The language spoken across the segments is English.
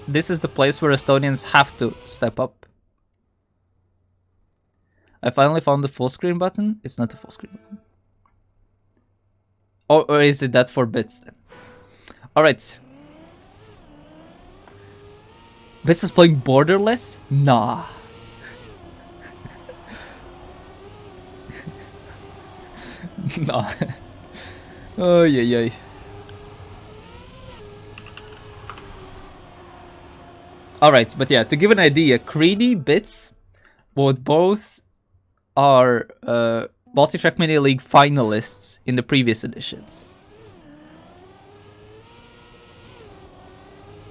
this is the place where Estonians have to step up. I finally found the full screen button. It's not the full screen button. Or is it that for bits then? Alright. Bits is playing borderless? Nah. Nah. Oh, yeah. Alright, but yeah, to give an idea, Greedy, Bits, both are Baltic Trackmania League finalists in the previous editions.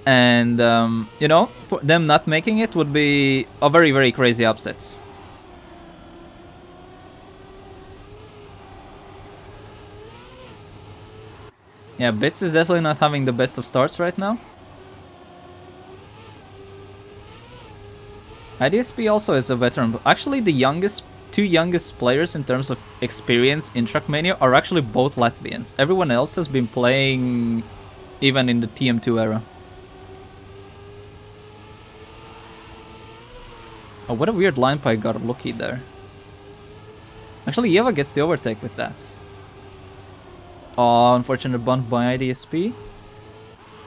And, you know, for them not making it would be a very, very crazy upset. Yeah, Bits is definitely not having the best of starts right now. IDSP also is a veteran. Actually, the two youngest players in terms of experience in Trackmania are actually both Latvians. Everyone else has been playing even in the TM2 era. Oh, what a weird line by Garluki there. Actually, Yeva gets the overtake with that. Oh, unfortunate bunt by IDSP.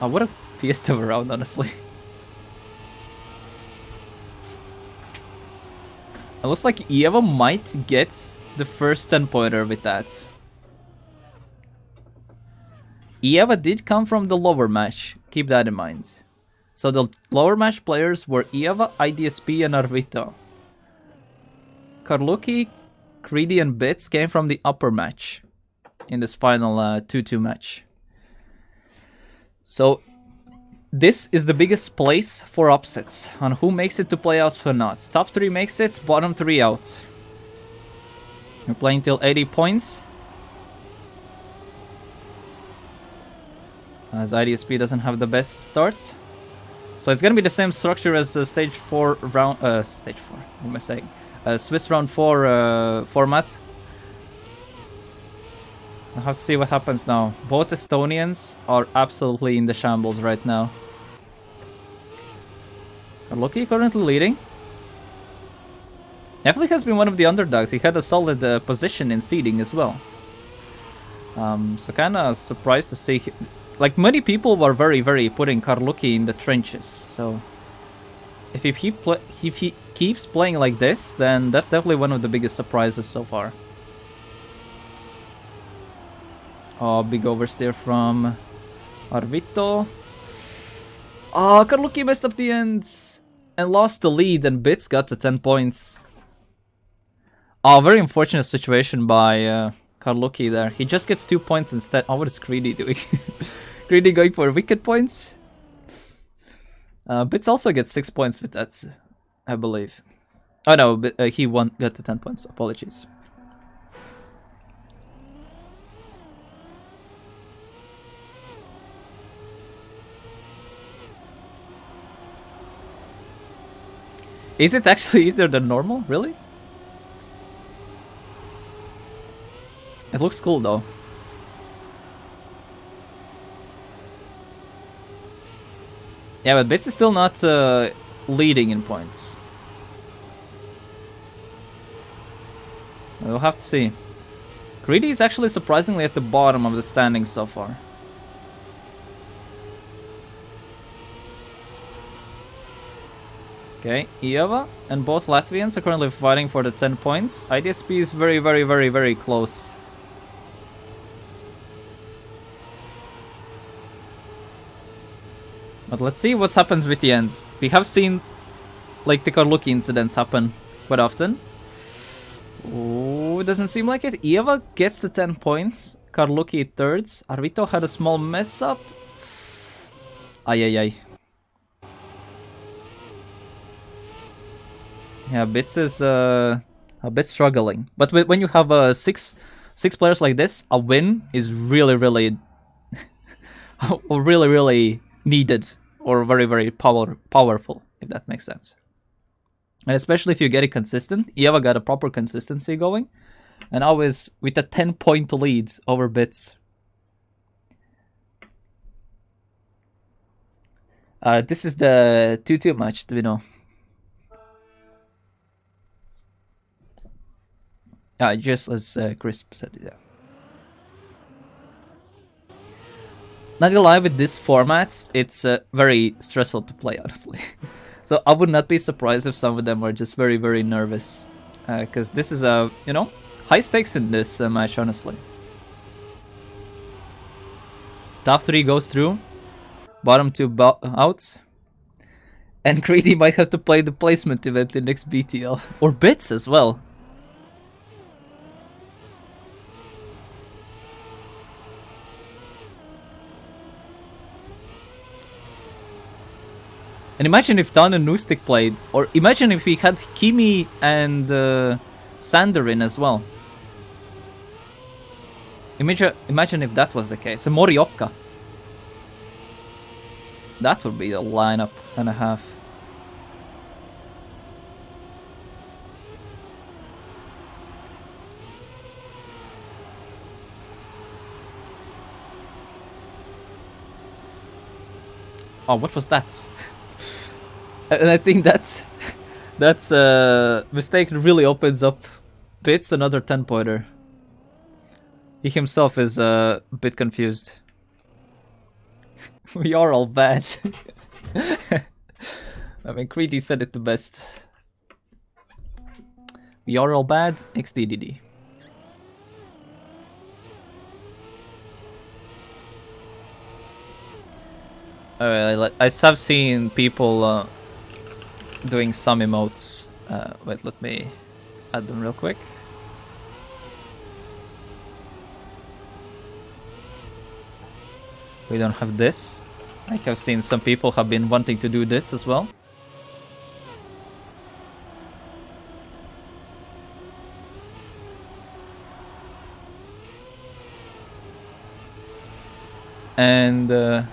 Oh, what a fiesta of a round, honestly. It looks like Eva might get the first 10-pointer with that. Eva did come from the lower match, keep that in mind. So the lower match players were Eva, IDSP, and Arvito. Karluki, Greedy, and Bits came from the upper match in this final 2-2 match. So this is the biggest place for upsets on who makes it to playoffs or not. Top 3 makes it, bottom 3 out. We're playing till 80 points. As IDSP doesn't have the best starts. So it's gonna be the same structure as stage 4 round... stage 4, what am I saying? Swiss round 4 format. I'll have to see what happens now. Both Estonians are absolutely in the shambles right now. Loki currently leading. Definitely has been one of the underdogs. He had a solid position in seeding as well. So kind of surprised to see... Like, many people were very, very putting Karluki in the trenches. So if he keeps playing like this, then that's definitely one of the biggest surprises so far. Oh, big oversteer from Arvito. Oh, Karluki messed up the ends and lost the lead, and Bits got the 10 points. Oh, very unfortunate situation by Karluki there. He just gets 2 points instead. Oh, what is Greedy doing? Greedy going for wicked points. Bits also gets 6 points with that, I believe. Oh no, but, he got the 10 points. Apologies. Is it actually easier than normal? Really? It looks cool though. Yeah, but Bits is still not leading in points. We'll have to see. Greedy is actually surprisingly at the bottom of the standings so far. Okay, Ieva and both Latvians are currently fighting for the 10 points. IDSP is very, very, very, very close. But let's see what happens with the end. We have seen, like, the Karluki incidents happen quite often. Oh, it doesn't seem like it. Ieva gets the 10 points. Karluki thirds. Arvito had a small mess up. Ay. Yeah, Bits is a bit struggling. But when you have six players like this, a win is really, really, really needed, or very, very powerful, if that makes sense. And especially if you get it consistent. Ieva got a proper consistency going, and always with a 10-point lead over Bits. This is the 2-2 match, do we know? Just as Crisp said it. Yeah. Not gonna lie, with this format, it's very stressful to play, honestly. So I would not be surprised if some of them are just very, very nervous. Because this is a, high stakes in this match, honestly. Top 3 goes through. Bottom 2 out. And Greedy might have to play the placement event in next BTL. Or Bits as well. And imagine if Dan and Nustik played, or imagine if we had Kimi and Sander in as well. Imagine if that was the case. And Morioka. That would be a lineup and a half. Oh, what was that? And I think that's mistake really opens up Bits another 10-pointer. He himself is a bit confused. We are all bad. I mean, Creedy said it the best. We are all bad, XDDD. I have seen people doing some emotes. Wait, let me add them real quick. We don't have this. I have seen some people have been wanting to do this as well. And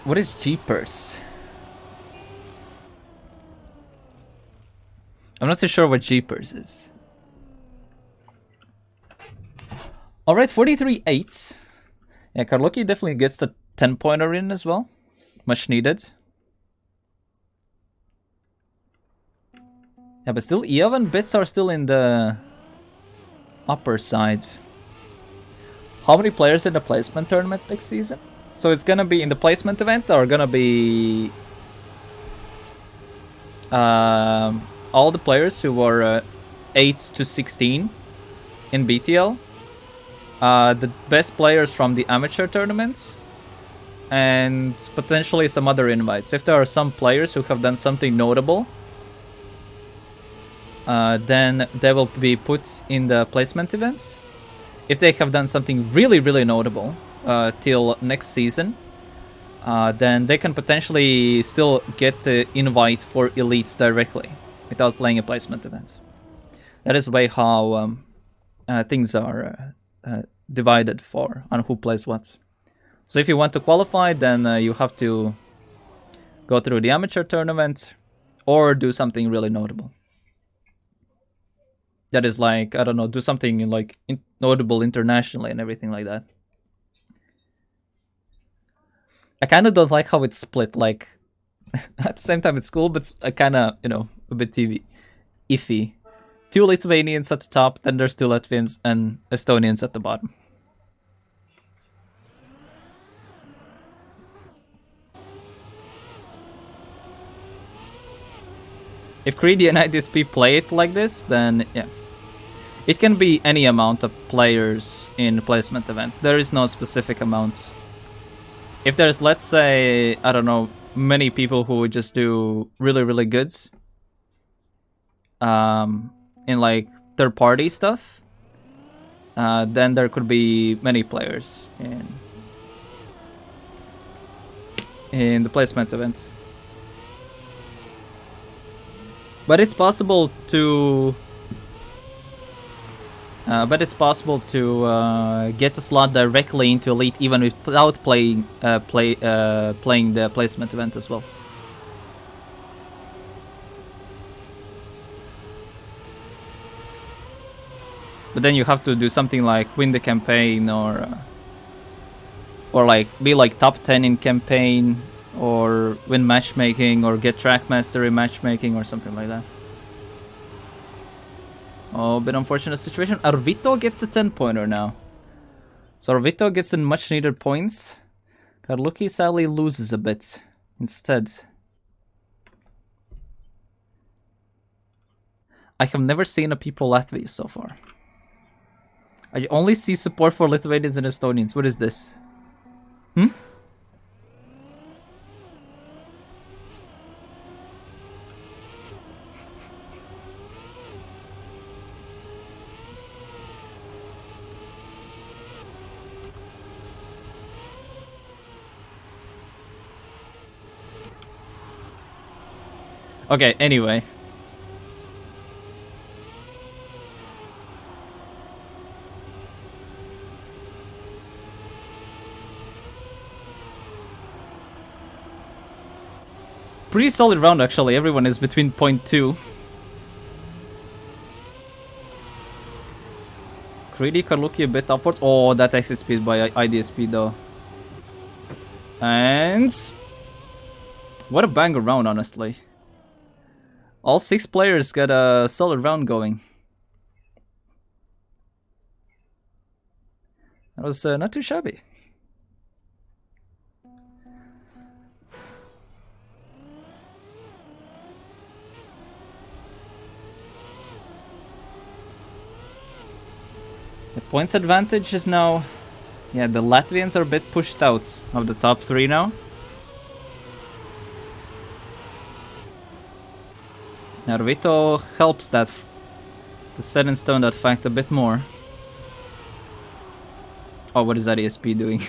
what is Jeepers? I'm not too sure what Jeepers is. Alright, 43-8. Yeah, Karloki definitely gets the 10-pointer in as well. Much needed. Yeah, but still, Eov and Bits are still in the upper side. How many players in the placement tournament next season? So it's gonna be in the placement event, or gonna be all the players who were 8 to 16 in BTL, the best players from the amateur tournaments, and potentially some other invites. If there are some players who have done something notable, then they will be put in the placement events. If they have done something really, really notable till next season, then they can potentially still get the invite for elites directly without playing a placement event. That is the way how things are divided on who plays what. So if you want to qualify, then you have to go through the amateur tournament or do something really notable. That is like, I don't know, do something like notable internationally and everything like that. I kind of don't like how it's split, like, at the same time it's cool, but I kind of, a bit iffy. 2 Lithuanians at the top, then there's 2 Latvians and Estonians at the bottom. If Creedy and IDSP play it like this, then yeah. It can be any amount of players in placement event. There is no specific amount. If there's, let's say, I don't know, many people who would just do really, really good in like third-party stuff, then there could be many players in the placement event. But it's possible to get a slot directly into Elite even without playing the placement event as well. But then you have to do something like win the campaign or Or like be like top 10 in campaign, or win matchmaking, or get track mastery matchmaking, or something like that. Oh, bit unfortunate situation. Arvito gets the 10-pointer now. So Arvito gets in much needed points. Karluki sadly loses a bit instead. I have never seen a people Latvia so far. I only see support for Lithuanians and Estonians. What is this? Hmm? Okay, anyway. Pretty solid round, actually. Everyone is between 0.2. Greedy Karluki a bit upwards. Oh, that exit speed by IDSP though. And... what a banger round, honestly. All 6 players got a solid round going. That was not too shabby. The points advantage is now... yeah, the Latvians are a bit pushed out of the top 3 now. Arvito helps that to set in stone that fact a bit more. Oh, what is that ESP doing?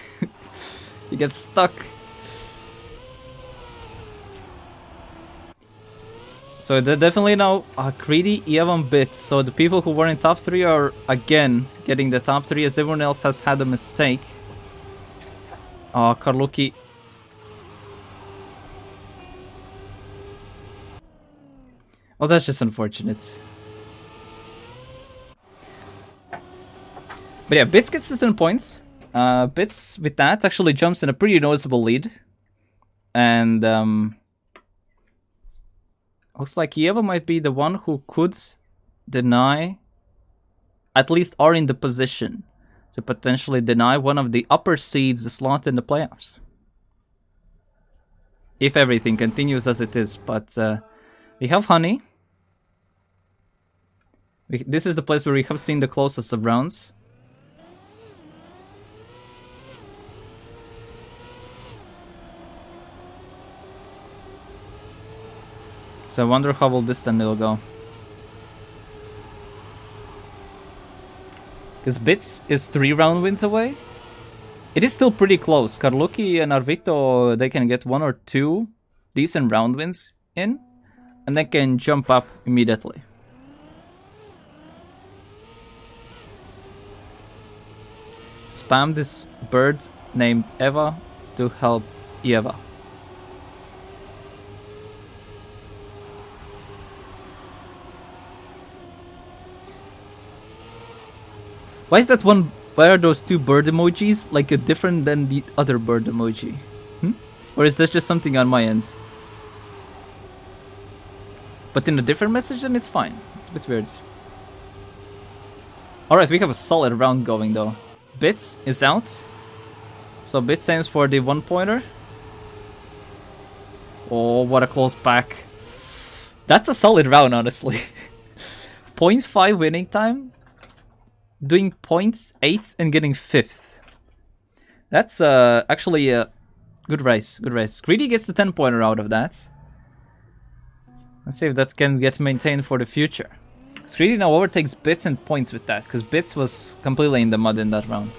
He gets stuck. So they're definitely now greedy even bits. So the people who were in top 3 are again getting the top 3 as everyone else has had a mistake. Karluki. Oh, that's just unfortunate. But yeah, Bits gets the 10 points. Bits with that actually jumps in a pretty noticeable lead. And looks like Yeva might be the one who could deny, at least are in the position to potentially deny one of the upper seeds a slot in the playoffs. If everything continues as it is. But we have Honey. This is the place where we have seen the closest of rounds. So I wonder how will this then will go. Because Bits is 3 round wins away. It is still pretty close. Karluki and Arvito, they can get 1 or 2 decent round wins in. And they can jump up immediately. Spam this bird named Eva to help Eva. Why is that one? Why are those 2 bird emojis like different than the other bird emoji? Or is this just something on my end? But in a different message, then it's fine. It's a bit weird. Alright, we have a solid round going though. Bits is out. So Bits aims for the 1-pointer. Oh, what a close back. That's a solid round, honestly. 0.5 winning time. Doing 0.8 and getting 5th. That's actually a good race. Good race. Greedy gets the 10-pointer out of that. Let's see if that can get maintained for the future. Greedy now overtakes Bits and points with that, because Bits was completely in the mud in that round.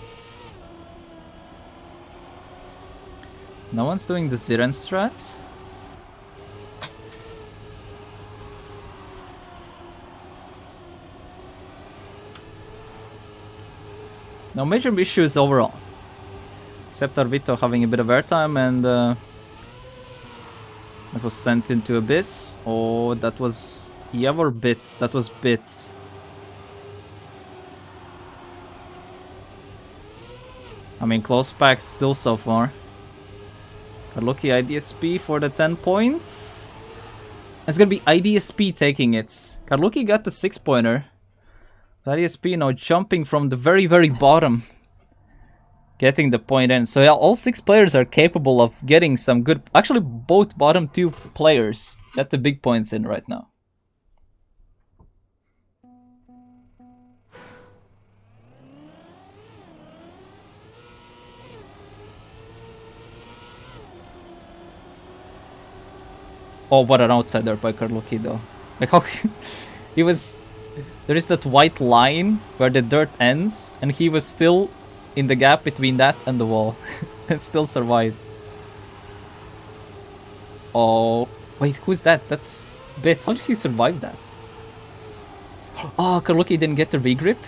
No one's doing the Ziren strat. No major issues overall. Except Arvito having a bit of airtime and that was sent into Abyss. Oh, that was Yev or Bits? That was Bits. I mean, close pack still so far. Karluki IDSP for the 10 points. It's gonna be IDSP taking it. Karluki got the 6-pointer. IDSP now jumping from the very, very bottom. Getting the point in. So yeah, all 6 players are capable of getting some good... Actually, both bottom 2 players got the big points in right now. Oh, what an outsider by Karluki though. Like how he was... There is that white line where the dirt ends, and he was still in the gap between that and the wall. And still survived. Oh, wait, who's that? That's Bits. How did he survive that? Oh, Karluki didn't get the regrip,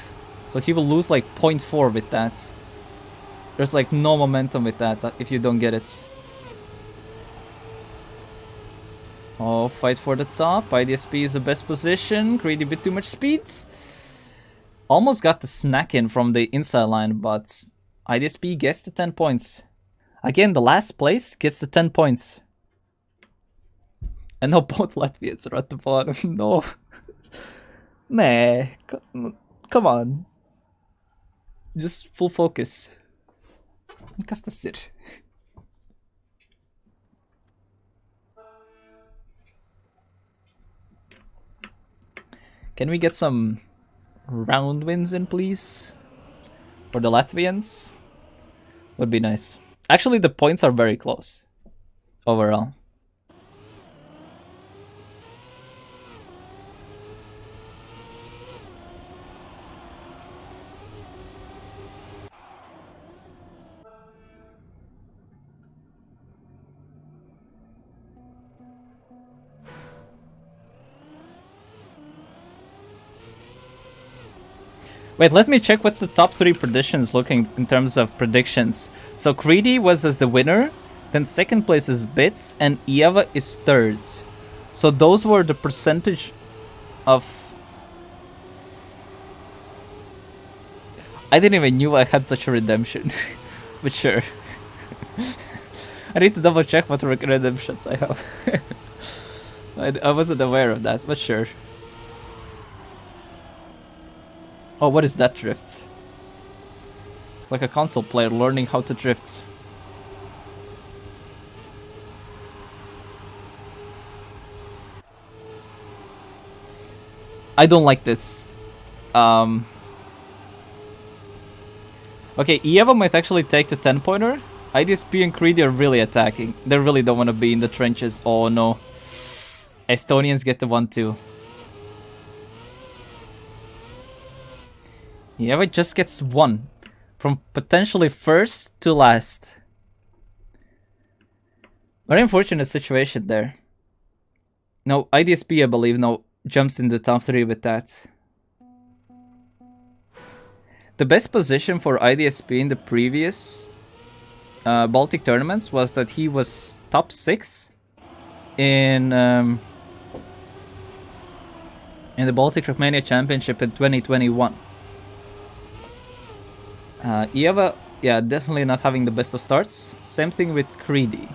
so he will lose like 0.4 with that. There's like no momentum with that if you don't get it. Oh, fight for the top. IDSP is the best position. Greedy, bit too much speed. Almost got the snack in from the inside line, but IDSP gets the 10 points. Again, the last place gets the 10 points. And now both Latvians are at the bottom. No. Nah. Come on. Just full focus. Kastasir. Can we get some round wins in, please? For the Latvians? Would be nice. Actually, the points are very close. Overall. Wait, let me check what's the top 3 predictions looking in terms of predictions. So Greedy was as the winner, then second place is Bits, and Ieva is third. So those were the percentage of... I didn't even knew I had such a redemption. But sure. I need to double check what redemptions I have. I wasn't aware of that, but sure. Oh, what is that drift? It's like a console player learning how to drift. I don't like this. Okay, Ieva might actually take the 10-pointer. IDSP and Creedy are really attacking. They really don't want to be in the trenches. Oh no. Estonians get the 1-2. Ieva just gets 1. From potentially first to last. Very unfortunate situation there. No, IDSP I believe now jumps in the top 3 with that. The best position for IDSP in the previous Baltic tournaments was that he was top 6 in the Baltic Trackmania Championship in 2021. Ieva, yeah, definitely not having the best of starts. Same thing with Creedy.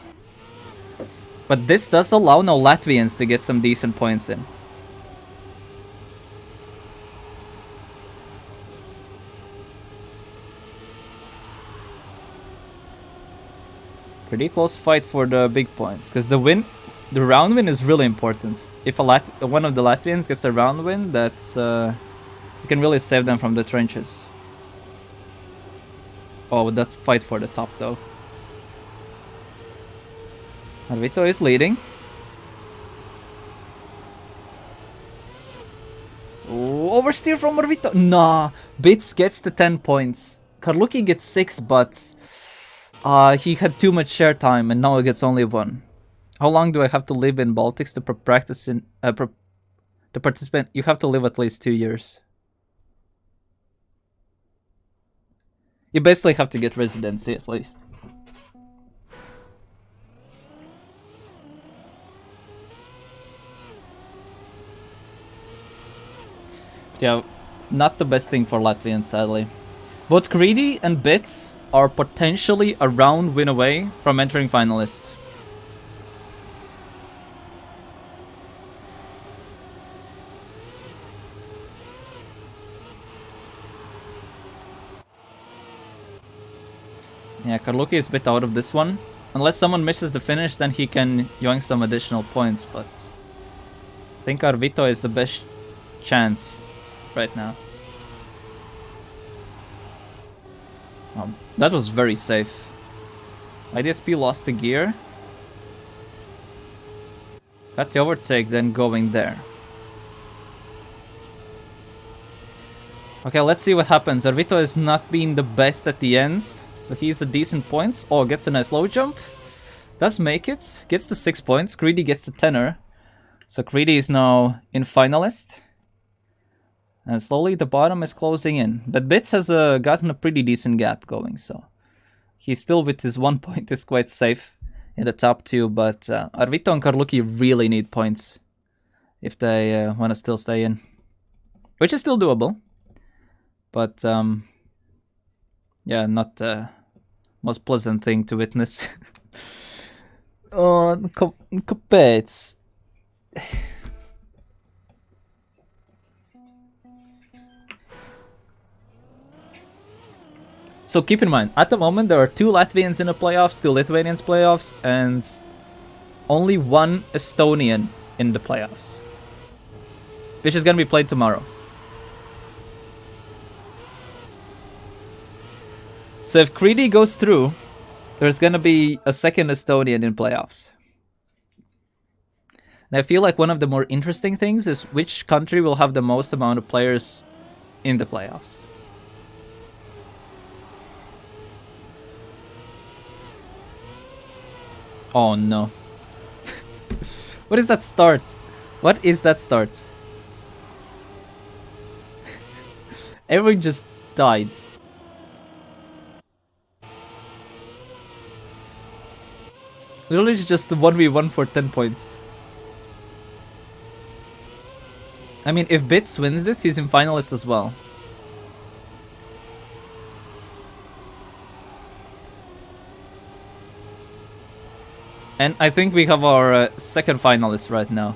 But this does allow now Latvians to get some decent points in. Pretty close fight for the big points, because the round win is really important. If one of the Latvians gets a round win, that's you can really save them from the trenches. Oh, that's fight for the top though. Arvito is leading. Oh, oversteer from Arvito. Nah, Bits gets the 10 points. Karluki gets 6, but he had too much share time and now he gets only 1. How long do I have to live in Baltics to practice in to participate? You have to live at least 2 years. You basically have to get residency at least. Yeah, not the best thing for Latvians, sadly. Both Greedy and Bits are potentially a round win away from entering finalist. Yeah, Karluki is a bit out of this one. Unless someone misses the finish, then he can yoink some additional points, but I think Arvito is the best chance right now. That was very safe. IDSP lost the gear. Got the overtake, then going there. Okay, let's see what happens. Arvito is not being the best at the ends, so he's a decent points. Oh, gets a nice low jump. Does make it. Gets the 6 points. Greedy gets the 10er. So Greedy is now in finalist. And slowly the bottom is closing in. But Bits has gotten a pretty decent gap going, so he's still with his 1 point is quite safe in the top 2. But Arvito and Karluki really need points if they want to still stay in. Which is still doable. But yeah, not the most pleasant thing to witness. Oh, kapec. So keep in mind, at the moment there are 2 Latvians in the playoffs, 2 Lithuanians playoffs, and only 1 Estonian in the playoffs. Which is going to be played tomorrow. So if Greedy goes through, there's going to be a second Estonian in playoffs. And I feel like one of the more interesting things is which country will have the most amount of players in the playoffs. Oh no. What is that start? What is that start? Everyone just died. Literally it's just a 1v1 for 10 points. I mean, if Bits wins this, he's in finalist as well. And I think we have our second finalist right now.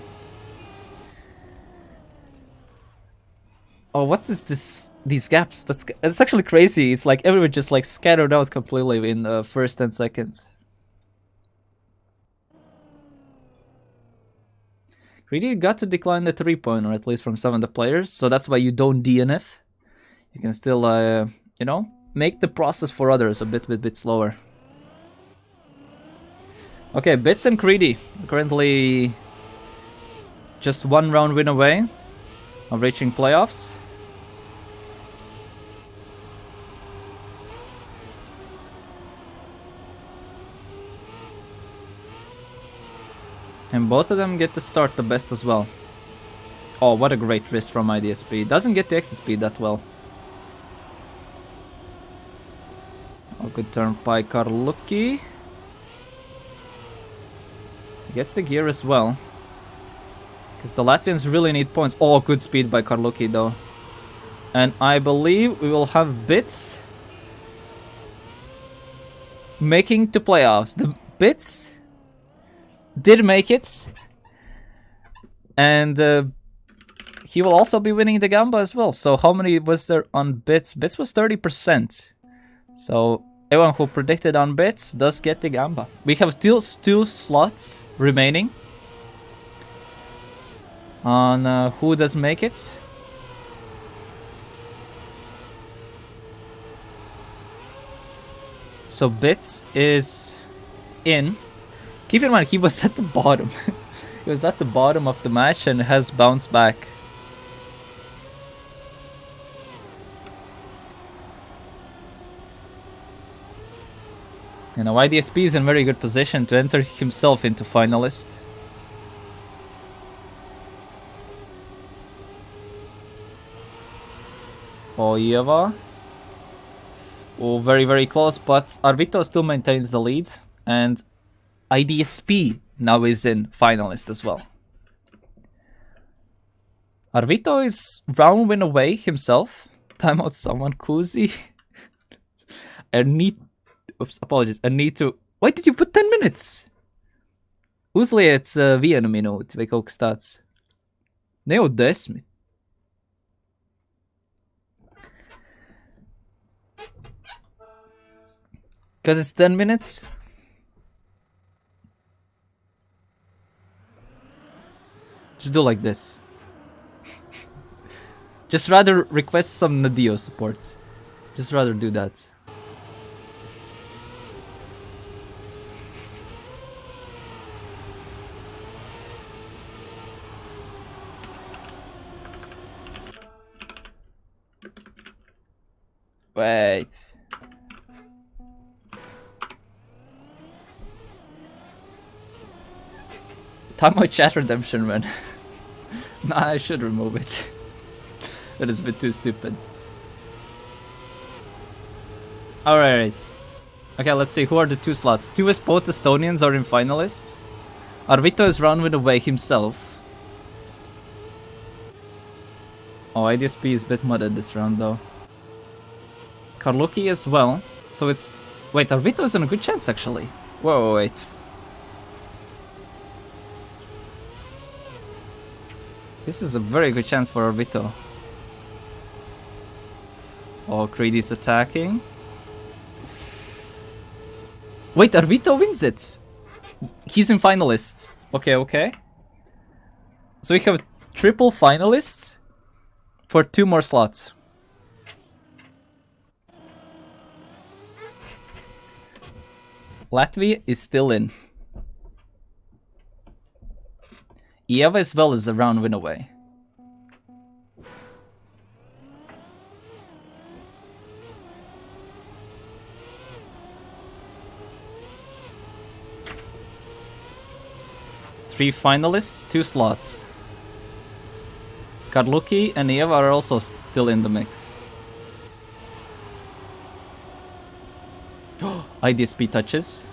Oh, what is this? These gaps? It's actually crazy. It's like everyone just like scattered out completely in the first 10 seconds. Greedy got to decline the 3-pointer, at least from some of the players, so that's why you don't DNF. You can still, you know, make the process for others a bit slower. Okay, Bits and Greedy currently just 1 round win away of reaching playoffs. And both of them get to start the best as well. Oh, what a great wrist from IDSP. Doesn't get the exit speed that well. Oh, good turn by Karluki. Gets the gear as well. Because the Latvians really need points. Oh, good speed by Karluki though. And I believe we will have Bits making to playoffs. The Bits did make it. And he will also be winning the Gamba as well. So how many was there on Bits? Bits was 30%. So everyone who predicted on Bits does get the Gamba. We have still 2 slots remaining on who does make it. So Bits is in. Keep in mind, he was at the bottom. He was at the bottom of the match and has bounced back. You know, IDSP is in very good position to enter himself into finalist. Oyeva. Oh, very close, but Arvito still maintains the lead. And IDSP now is in finalist as well. Arvito is round win away himself. Timeout someone, Kuzi. I need... Oops, apologies. I need to... Why did you put 10 minutes? Uzliec vienu minūti vai kaut kas tāds. Ne jau 10. Because it's 10 minutes? Just do like this. Just rather request some Nadio supports. Just rather do that. Wait. Time my chat redemption, man. Nah, I should remove it. That is a bit too stupid. Alright. Okay, let's see. Who are the 2 slots? 2 is both Estonians are in finalists. Arvito is round win away himself. Oh, IDSP is a bit mudded this round though. Karluki as well. So it's... Wait, Arvito is in a good chance actually. Whoa, wait. This is a very good chance for Arvito. Oh, Creedy's attacking. Wait, Arvito wins it! He's in finalists. Okay, okay. So we have triple finalists for 2 more slots. Latvia is still in. Eva as well is a round win away. Three finalists, 2 slots. Karluki and Eva are also still in the mix. IDSP touches.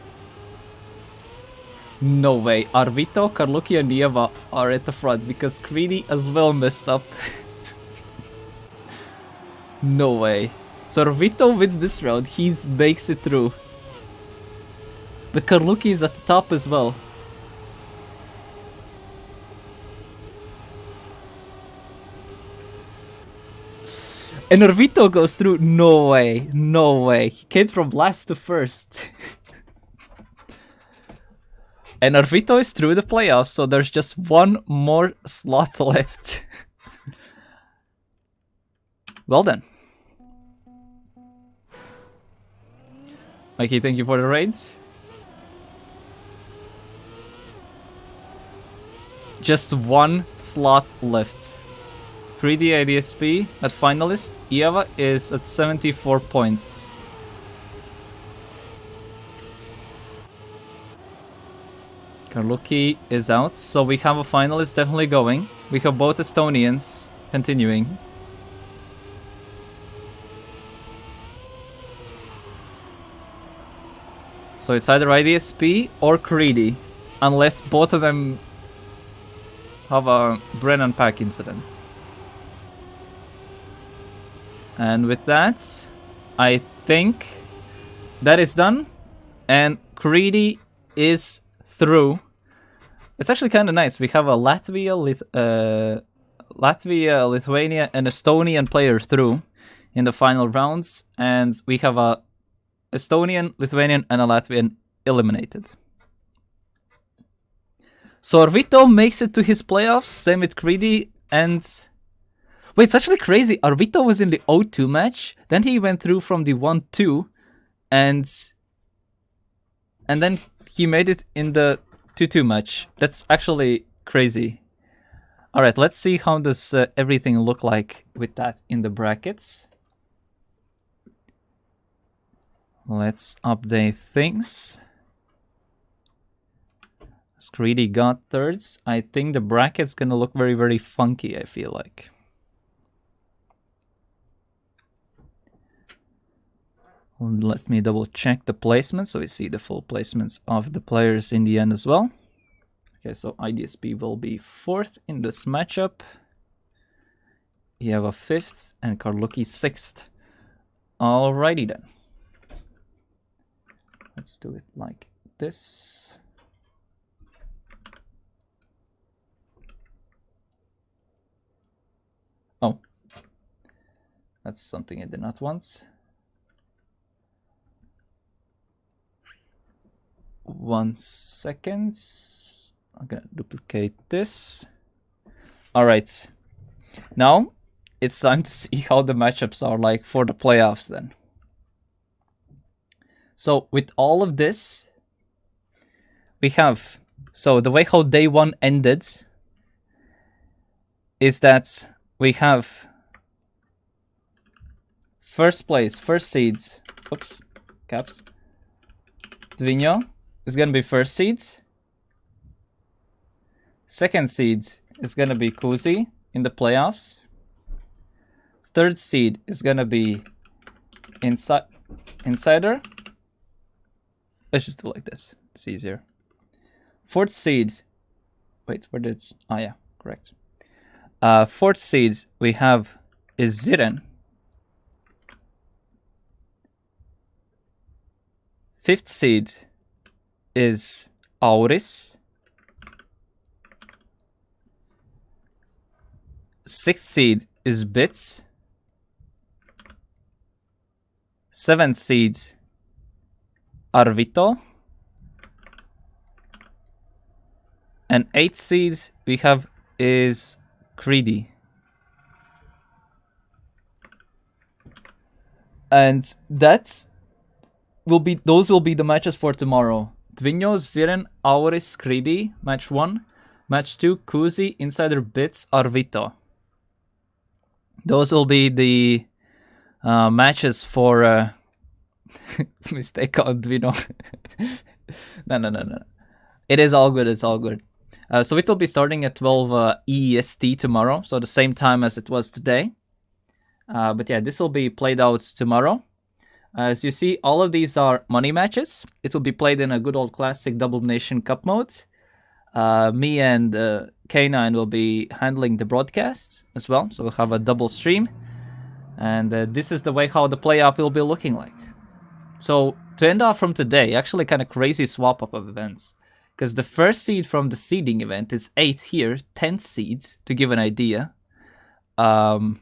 No way. Arvito, Karluki and Eva are at the front because Creedy as well messed up. No way. So Arvito wins this round. He makes it through. But Karluki is at the top as well. And Arvito goes through. No way. No way. He came from last to first. And Arvito is through the playoffs, so there's just 1 more slot left. Well then. Mikey, thank you for the raids. Just 1 slot left. 3D IDSP at finalist. Eva is at 74 points. Karluki is out, so we have a finalist definitely going. We have both Estonians continuing. So it's either IDSP or Creedy, unless both of them have a Brennan Pack incident. And with that, I think that is done, and Creedy is through. It's actually kind of nice. We have a Latvia, Lithuania, and Estonian player through in the final rounds, and we have a Estonian, Lithuanian, and a Latvian eliminated. So Arvito makes it to his playoffs, same with Creedy, and... Wait, it's actually crazy. Arvito was in the 0-2 match, then he went through from the 1-2, and then he made it in the 2-2 match. That's actually crazy. Alright, let's see how does everything look like with that in the brackets. Let's update things. Screedy got thirds. I think the bracket's gonna look very, very funky, I feel like. Let me double check the placements so we see the full placements of the players in the end as well. Okay, so IDSP will be 4th in this matchup. You have a 5th and Karluki 6th. Alrighty then. let's do it like this. Oh, that's something I did not want. 1 second. I'm gonna duplicate this. All right. Now it's time to see how the matchups are like for the playoffs then. So with all of this, we have, so the way how day 1 ended is that we have first place, first seeds, oops, caps, Dvinho is gonna be first seed. Second seed is gonna be Kuzi in the playoffs. Third seed is gonna be Insider. Let's just do it like this. It's easier. Fourth seed. Wait, where did? Oh yeah, correct. Fourth seed we have is Ziren. Fifth seed is Auris. Sixth seed is Bits. Seventh seed Arvito. And eighth seed we have is Creedy. And those will be the matches for tomorrow. Dvinho, Ziren, Auris, Creedy, match 1. Match 2, Kuzi, Insider, Bits, Arvito. Those will be the matches for mistake on Dvinho. No. It is all good. It's all good. So it will be starting at 12 EST tomorrow, so the same time as it was today. But yeah, this will be played out tomorrow. As you see, all of these are money matches. It will be played in a good old classic Double Nation Cup mode. Me and K9 will be handling the broadcasts as well, so we'll have a double stream. And this is the way how the playoff will be looking like. So to end off from today, actually kind of crazy swap up of events. Because the first seed from the seeding event is 8th here, 10th seeds, to give an idea. And